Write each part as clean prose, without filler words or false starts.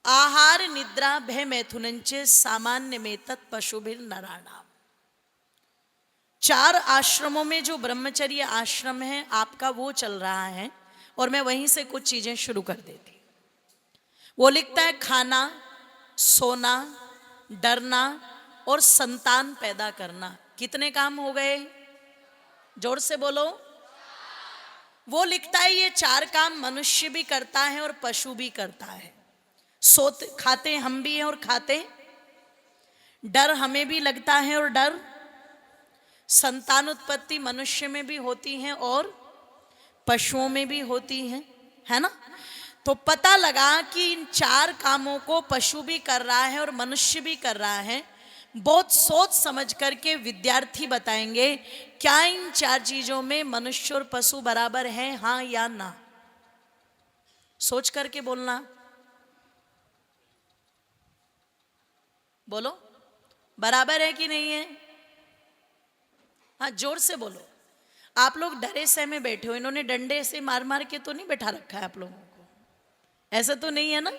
आहार निद्रा भय मैथुनंच सामान्य में तत् पशुभिर नराणाम। 4 आश्रमों में जो ब्रह्मचर्य आश्रम है आपका वो चल रहा है, और मैं वहीं से कुछ चीजें शुरू कर देती। वो लिखता है खाना, सोना, डरना और संतान पैदा करना। कितने काम हो गए? जोर से बोलो। वो लिखता है ये 4 काम मनुष्य भी करता है और पशु भी करता है। सोते खाते हम भी हैं और खाते, डर हमें भी लगता है और डर, संतान उत्पत्ति मनुष्य में भी होती है और पशुओं में भी होती है ना। तो पता लगा कि इन 4 कामों को पशु भी कर रहा है और मनुष्य भी कर रहा है। बहुत सोच समझ करके विद्यार्थी बताएंगे क्या इन 4 चीजों में मनुष्य और पशु बराबर हैं, हाँ या ना। सोच करके बोलना, बोलो बराबर है कि नहीं है? हाँ जोर से बोलो। आप लोग डरे सहमे बैठे हो, इन्होंने डंडे से मार मार के तो नहीं बैठा रखा है आप लोगों को, ऐसा तो नहीं है ना।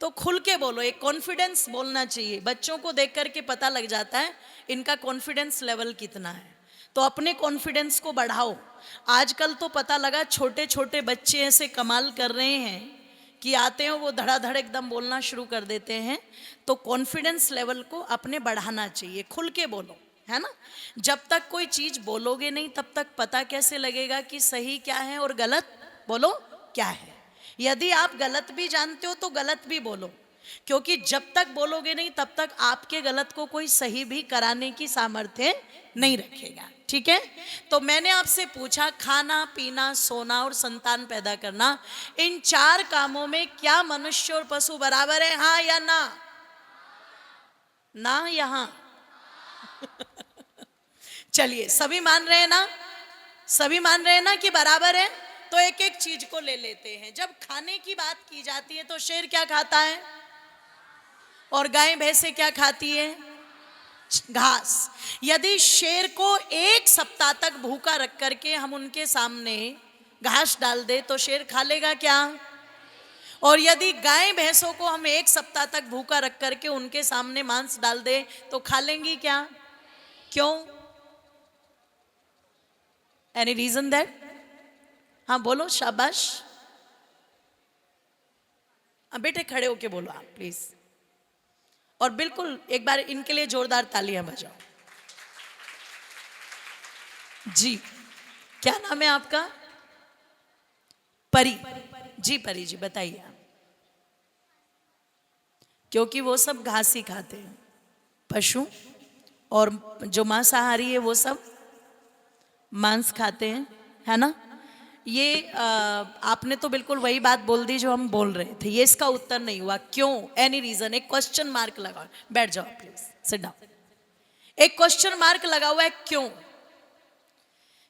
तो खुल के बोलो, एक कॉन्फिडेंस बोलना चाहिए। बच्चों को देख करके पता लग जाता है इनका कॉन्फिडेंस लेवल कितना है, तो अपने कॉन्फिडेंस को बढ़ाओ। आजकल तो पता लगा छोटे छोटे बच्चे ऐसे कमाल कर रहे हैं कि आते हैं वो धड़ाधड़ एकदम बोलना शुरू कर देते हैं। तो कॉन्फिडेंस लेवल को अपने बढ़ाना चाहिए, खुल के बोलो, है ना। जब तक कोई चीज बोलोगे नहीं तब तक पता कैसे लगेगा कि सही क्या है और गलत बोलो क्या है। यदि आप गलत भी जानते हो तो गलत भी बोलो, क्योंकि जब तक बोलोगे नहीं तब तक आपके गलत को कोई सही भी कराने की सामर्थ्य नहीं रखेगा। ठीक है, तो मैंने आपसे पूछा खाना पीना सोना और संतान पैदा करना, इन 4 कामों में क्या मनुष्य और पशु बराबर है, हाँ या ना? ना यहां चलिए सभी मान रहे हैं ना? सभी मान रहे हैं ना कि बराबर है? तो एक एक चीज को ले लेते हैं। जब खाने की बात की जाती है तो शेर क्या खाता है और गाय भैंसे क्या खाती है? घास। यदि शेर को 1 सप्ताह तक भूखा रख करके हम उनके सामने घास डाल दे तो शेर खा लेगा क्या? और यदि गाय भैंसों को हम 1 सप्ताह तक भूखा रख करके उनके सामने मांस डाल दे तो खा लेंगी क्या? क्यों? Any reason that? हाँ बोलो, शाबाश। बेटे खड़े होके बोलो आप प्लीज, और बिल्कुल एक बार इनके लिए जोरदार तालियां बजाओ। जी क्या नाम है आपका? परी जी। परी जी बताइए आप। क्योंकि वो सब घास ही खाते हैं पशु, और जो मांसाहारी है वो सब मांस खाते हैं, है ना। ये आपने तो बिल्कुल वही बात बोल दी जो हम बोल रहे थे। ये इसका उत्तर नहीं हुआ। क्यों? Any reason? एक क्वेश्चन मार्क लगाओ। बैठ जाओ प्लीज, सिट डाउन। एक क्वेश्चन मार्क लगा हुआ है। क्यों?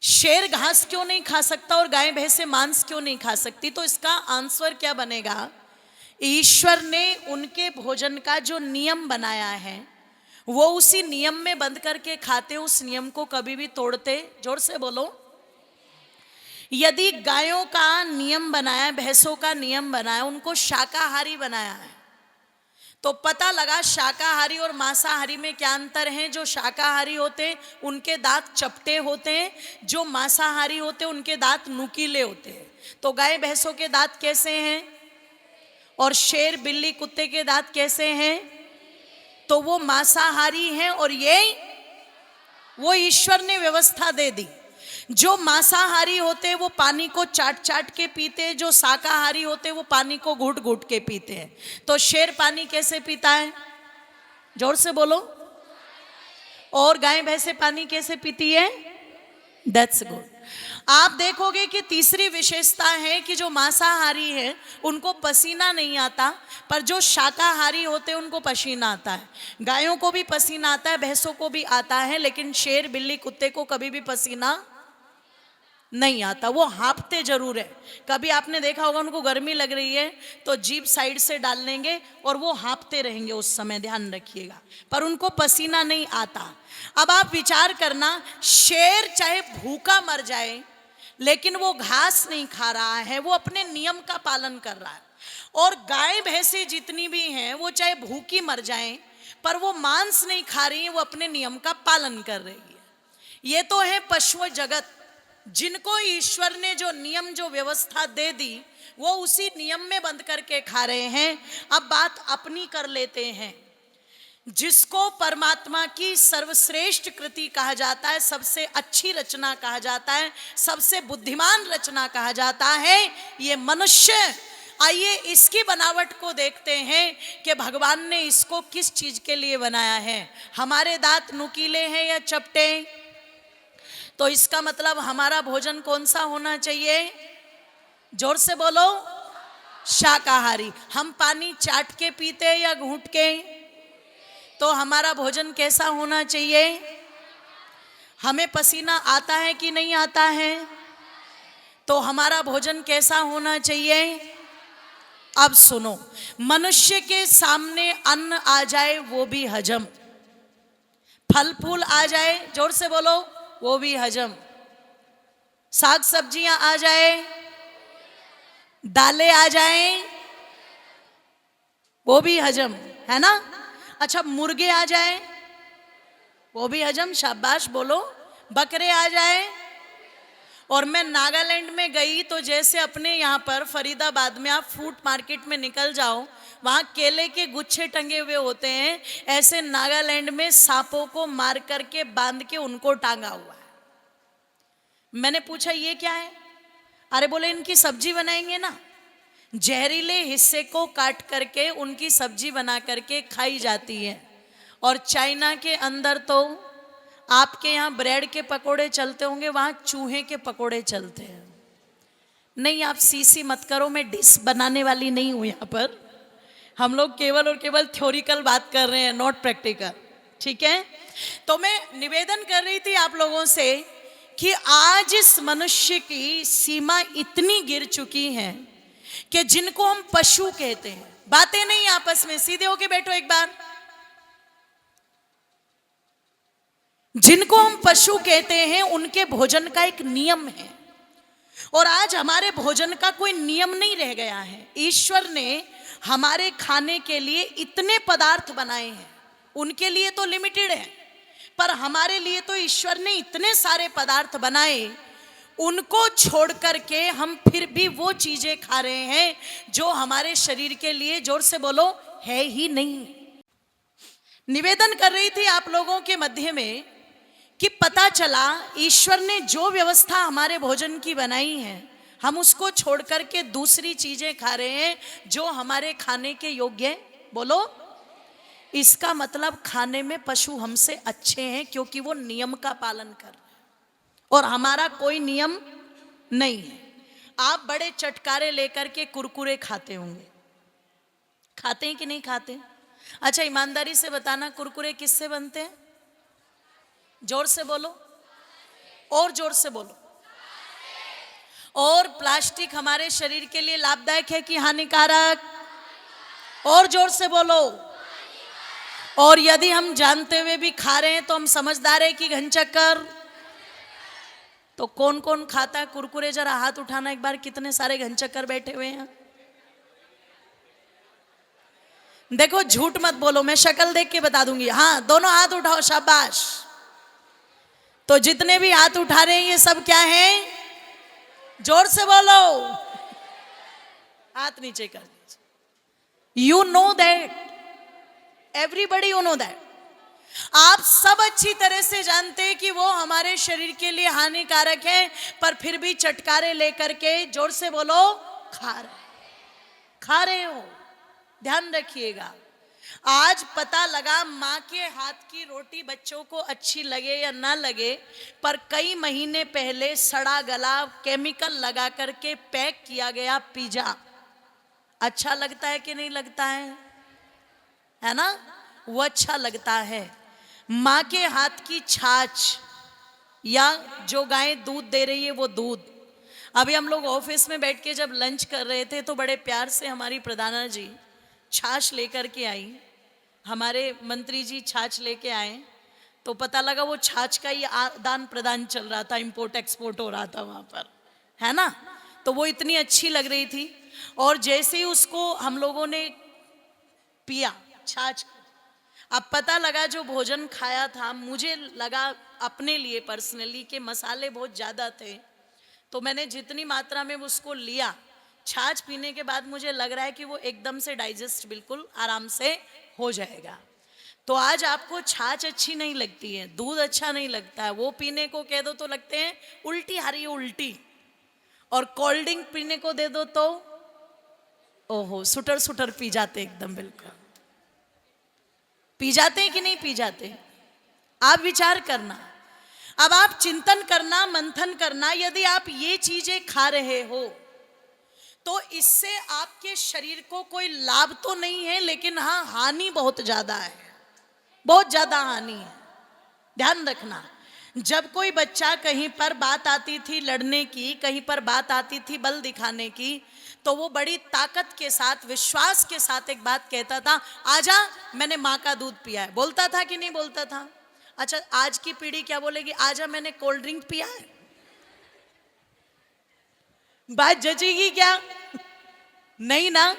शेर घास क्यों नहीं खा सकता और गाय भैंसे मांस क्यों नहीं खा सकती? तो इसका आंसर क्या बनेगा? ईश्वर ने उनके भोजन का जो नियम बनाया है वो उसी नियम में बंद करके खाते, उस नियम को कभी भी तोड़ते? जोर से बोलो। यदि गायों का नियम बनाया, भैंसों का नियम बनाया, उनको शाकाहारी बनाया है, तो पता लगा शाकाहारी और मांसाहारी में क्या अंतर है। जो शाकाहारी होते हैं उनके दांत चपटे होते हैं, जो मांसाहारी होते हैं उनके दांत नुकीले होते हैं। तो गाय भैंसों के दांत कैसे हैं और शेर बिल्ली कुत्ते के दांत कैसे हैं? तो वो मांसाहारी हैं और ये वो ईश्वर ने व्यवस्था दे दी। जो मांसाहारी होते हैं वो पानी को चाट चाट के पीते हैं, जो शाकाहारी होते हैं वो पानी को घूट घूट के पीते हैं। तो शेर पानी कैसे पीता है? जोर से बोलो। और गाय भैंसे पानी कैसे पीती है? That's good. आप देखोगे कि तीसरी विशेषता है कि जो मांसाहारी है उनको पसीना नहीं आता, पर जो शाकाहारी होते हैं उनको पसीना आता है। गायों को भी पसीना आता है, भैंसों को भी आता है, लेकिन शेर बिल्ली कुत्ते को कभी भी पसीना नहीं आता। वो हाँफते जरूर है। कभी आपने देखा होगा उनको गर्मी लग रही है तो जीभ साइड से डाल लेंगे और वो हाँफते रहेंगे उस समय, ध्यान रखिएगा, पर उनको पसीना नहीं आता। अब आप विचार करना, शेर चाहे भूखा मर जाए लेकिन वो घास नहीं खा रहा है, वो अपने नियम का पालन कर रहा है। और गाय भैंसें जितनी भी हैं वो चाहे भूखी मर जाएं, पर वो मांस नहीं खा रही हैं, वो अपने नियम का पालन कर रही है। ये तो है पशु जगत, जिनको ईश्वर ने जो नियम जो व्यवस्था दे दी वो उसी नियम में बंद करके खा रहे हैं। अब बात अपनी कर लेते हैं। जिसको परमात्मा की सर्वश्रेष्ठ कृति कहा जाता है, सबसे अच्छी रचना कहा जाता है, सबसे बुद्धिमान रचना कहा जाता है, ये मनुष्य। आइए इसकी बनावट को देखते हैं कि भगवान ने इसको किस चीज के लिए बनाया है। हमारे दांत नुकीले हैं या चपटे? तो इसका मतलब हमारा भोजन कौन सा होना चाहिए? जोर से बोलो, शाकाहारी। हम पानी चाट के पीते या घूंट के? तो हमारा भोजन कैसा होना चाहिए? हमें पसीना आता है कि नहीं आता है? तो हमारा भोजन कैसा होना चाहिए? अब सुनो, मनुष्य के सामने अन्न आ जाए वो भी हजम, फल फूल आ जाए, जोर से बोलो, वो भी हजम, साग सब्जियां आ जाए, दालें आ जाए, वो भी हजम, है ना? अच्छा, मुर्गे आ जाए, वो भी हजम, शाबाश बोलो। बकरे आ जाए। और मैं नागालैंड में गई तो जैसे अपने यहाँ पर फरीदाबाद में आप फ्रूट मार्केट में निकल जाओ, वहाँ केले के गुच्छे टंगे हुए होते हैं, ऐसे नागालैंड में सांपों को मार करके बांध के उनको टांगा हुआ है। मैंने पूछा ये क्या है? अरे बोले इनकी सब्जी बनाएंगे ना, जहरीले हिस्से को काट करके उनकी सब्जी बना करके खाई जाती है। और चाइना के अंदर तो आपके यहाँ ब्रेड के पकोड़े चलते होंगे, वहाँ चूहे के पकोड़े चलते हैं। नहीं, आप सीसी मत करो, मैं डिश बनाने वाली नहीं हूँ यहाँ पर। हम लोग केवल और केवल थ्योरिकल बात कर रहे हैं, नॉट प्रैक्टिकल, ठीक है? तो मैं निवेदन कर रही थी आप लोगों से कि आज इस मनुष्य की सीमा इतनी गिर चुकी है कि जिनको हम पशु कहते हैं, बातें नहीं आपस में, सीधे होके बैठो एक बार, जिनको हम पशु कहते हैं उनके भोजन का एक नियम है। और आज हमारे भोजन का कोई नियम नहीं रह गया है। ईश्वर ने हमारे खाने के लिए इतने पदार्थ बनाए हैं, उनके लिए तो लिमिटेड है, पर हमारे लिए तो ईश्वर ने इतने सारे पदार्थ बनाए, उनको छोड़ करके हम फिर भी वो चीजें खा रहे हैं जो हमारे शरीर के लिए, जोर से बोलो, है ही नहीं। निवेदन कर रही थी आप लोगों के मध्य में कि पता चला ईश्वर ने जो व्यवस्था हमारे भोजन की बनाई है, हम उसको छोड़ करके दूसरी चीजें खा रहे हैं जो हमारे खाने के योग्य है। बोलो, इसका मतलब खाने में पशु हमसे अच्छे हैं, क्योंकि वो नियम का पालन कर रहे हैं और हमारा कोई नियम नहीं है। आप बड़े चटकारे लेकर के कुरकुरे खाते होंगे, खाते हैं कि नहीं खाते? अच्छा, ईमानदारी से बताना, कुरकुरे किससे बनते हैं? जोर से बोलो, और जोर से बोलो। और प्लास्टिक हमारे शरीर के लिए लाभदायक है कि हानिकारक? और जोर से बोलो। और यदि हम जानते हुए भी खा रहे हैं तो हम समझदार है कि घनचक्कर? तो कौन कौन खाता है कुरकुरे? जरा हाथ उठाना एक बार, कितने सारे घनचक्कर बैठे हुए हैं। देखो, झूठ मत बोलो, मैं शक्ल देख के बता दूंगी। हाँ, दोनों हाथ उठाओ, शाबाश। तो जितने भी हाथ उठा रहे हैं ये सब क्या है? जोर से बोलो, हाथ नीचे कर दीजिए। You know that, everybody you know that, आप सब अच्छी तरह से जानते हैं कि वो हमारे शरीर के लिए हानिकारक है, पर फिर भी चटकारे लेकर के, जोर से बोलो, खा रहे हो। ध्यान रखिएगा, आज पता लगा माँ के हाथ की रोटी बच्चों को अच्छी लगे या ना लगे, पर कई महीने पहले सड़ा गला केमिकल लगा करके पैक किया गया पिज्जा अच्छा लगता है कि नहीं लगता है ना? वो अच्छा लगता है। माँ के हाथ की छाछ या जो गाय दूध दे रही है वो दूध। अभी हम लोग ऑफिस में बैठ के जब लंच कर रहे थे तो बड़े प्यार से हमारी प्रधाना जी छाछ लेकर के आई, हमारे मंत्री जी छाछ लेके आए, तो पता लगा वो छाछ का ही आदान प्रदान चल रहा था, इंपोर्ट एक्सपोर्ट हो रहा था वहाँ पर, है ना? तो वो इतनी अच्छी लग रही थी। और जैसे ही उसको हम लोगों ने पिया छाछ, अब पता लगा जो भोजन खाया था, मुझे लगा अपने लिए पर्सनली कि मसाले बहुत ज़्यादा थे, तो मैंने जितनी मात्रा में उसको लिया, छाछ पीने के बाद मुझे लग रहा है कि वो एकदम से डाइजेस्ट बिल्कुल आराम से हो जाएगा। तो आज आपको छाछ अच्छी नहीं लगती है, दूध अच्छा नहीं लगता है, वो पीने को कह दो तो लगते हैं उल्टी आ रही है उल्टी, और कोल्ड ड्रिंक पीने को दे दो तो ओहो सुटर सुटर पी जाते, एकदम बिल्कुल पी जाते हैं कि नहीं पी जाते। आप विचार करना, अब आप चिंतन करना, मंथन करना, यदि आप ये चीजें खा रहे हो तो इससे आपके शरीर को कोई लाभ तो नहीं है, लेकिन हाँ हानि बहुत ज्यादा है, बहुत ज्यादा हानि है। ध्यान रखना, जब कोई बच्चा कहीं पर बात आती थी लड़ने की, कहीं पर बात आती थी बल दिखाने की, तो वो बड़ी ताकत के साथ, विश्वास के साथ एक बात कहता था, आजा मैंने माँ का दूध पिया है। बोलता था कि नहीं बोलता था? अच्छा, आज की पीढ़ी क्या बोलेगी? आजा मैंने कोल्ड ड्रिंक पिया है। बात जचेगी क्या? नहीं ना।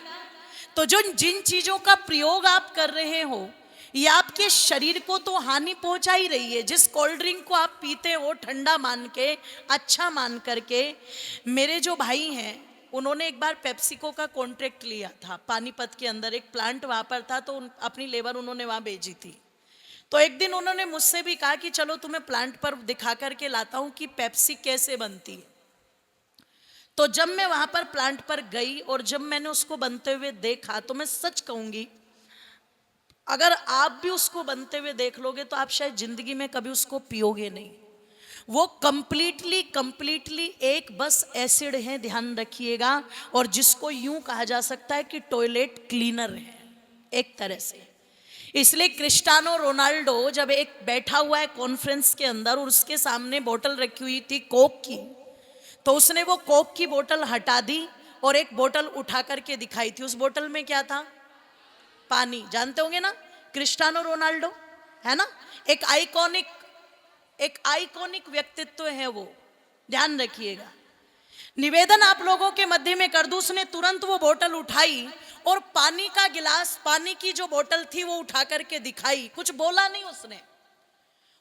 तो जो जिन चीजों का प्रयोग आप कर रहे हो, ये आपके शरीर को तो हानि पहुंचा ही रही है। जिस कोल्ड ड्रिंक को आप पीते हो ठंडा मान के, अच्छा मान करके, मेरे जो भाई हैं उन्होंने एक बार पेप्सिको का कॉन्ट्रैक्ट लिया था, पानीपत के अंदर एक प्लांट वहाँ पर था, तो अपनी लेबर उन्होंने वहाँ भेजी थी। तो एक दिन उन्होंने मुझसे भी कहा कि चलो तुम्हें प्लांट पर दिखा करके लाता हूँ कि पेप्सी कैसे बनती है। तो जब मैं वहाँ पर प्लांट पर गई और जब मैंने उसको बनते हुए देखा, तो मैं सच कहूँगी, अगर आप भी उसको बनते हुए देख लोगे तो आप शायद जिंदगी में कभी उसको पियोगे नहीं। वो कंप्लीटली एक बस एसिड है, ध्यान रखिएगा, और जिसको यूं कहा जा सकता है कि टॉयलेट क्लीनर है एक तरह से। इसलिए क्रिस्टियानो रोनाल्डो जब एक बैठा हुआ है कॉन्फ्रेंस के अंदर और उसके सामने बोतल रखी हुई थी कोक की, तो उसने वो कोक की बोतल हटा दी और एक बोतल उठा करके दिखाई थी। उस बोतल में क्या था? पानी। जानते होंगे ना क्रिस्टियानो रोनाल्डो, है ना, एक आइकॉनिक व्यक्तित्व है वो, ध्यान रखिएगा। निवेदन आप लोगों के मध्य में कर दूं, उसने तुरंत वो बोतल उठाई और पानी का गिलास, पानी की जो बोतल थी वो उठा करके दिखाई। कुछ बोला नहीं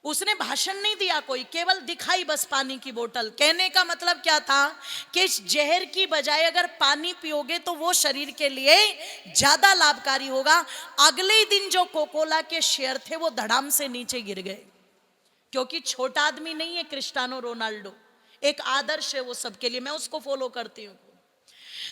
उसने भाषण नहीं दिया कोई, केवल दिखाई बस पानी की बोतल। कहने का मतलब क्या था कि इस जहर की बजाय अगर पानी पियोगे तो वो शरीर के लिए ज्यादा लाभकारी होगा। अगले ही दिन जो कोकोला के शेयर थे वो धड़ाम से नीचे गिर गए, क्योंकि छोटा आदमी नहीं है क्रिस्टियानो रोनाल्डो, एक आदर्श है वो सबके लिए, मैं उसको फॉलो करती हूँ।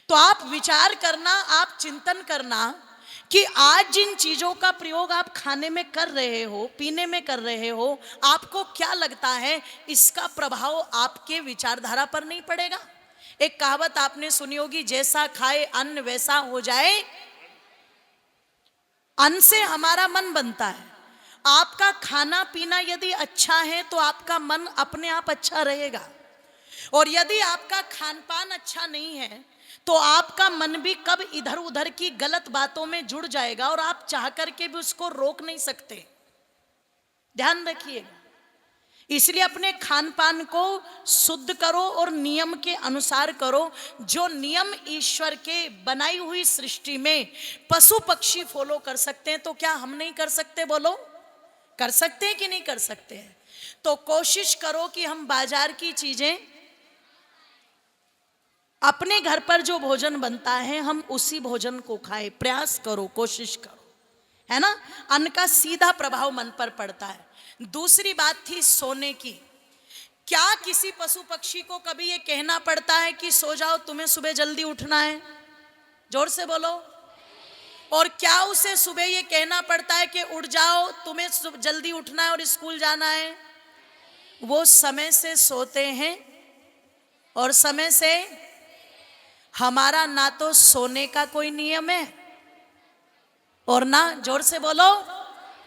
तो आप विचार करना, आप चिंतन करना कि आज जिन चीजों का प्रयोग आप खाने में कर रहे हो, पीने में कर रहे हो, आपको क्या लगता है इसका प्रभाव आपके विचारधारा पर नहीं पड़ेगा? एक कहावत आपने सुनी होगी, जैसा खाए अन्न वैसा हो जाए। अन्न से हमारा मन बनता है। आपका खाना पीना यदि अच्छा है तो आपका मन अपने आप अच्छा रहेगा, और यदि आपका खान पान अच्छा नहीं है तो आपका मन भी कब इधर उधर की गलत बातों में जुड़ जाएगा और आप चाह करके भी उसको रोक नहीं सकते। ध्यान रखिएगा। इसलिए अपने खान पान को शुद्ध करो और नियम के अनुसार करो। जो नियम ईश्वर के बनाई हुई सृष्टि में पशु पक्षी फॉलो कर सकते हैं, तो क्या हम नहीं कर सकते? बोलो, कर सकते हैं कि नहीं कर सकते हैं? तो कोशिश करो कि हम बाजार की चीजें, अपने घर पर जो भोजन बनता है हम उसी भोजन को खाएं। प्रयास करो, कोशिश करो, है ना। अन्न का सीधा प्रभाव मन पर पड़ता है। दूसरी बात थी सोने की। क्या किसी पशु पक्षी को कभी ये कहना पड़ता है कि सो जाओ, तुम्हें सुबह जल्दी उठना है? जोर से बोलो। और क्या उसे सुबह ये कहना पड़ता है कि उठ जाओ, तुम्हें जल्दी उठना है और स्कूल जाना है? वो समय से सोते हैं और समय से। हमारा ना तो सोने का कोई नियम है और ना, जोर से बोलो,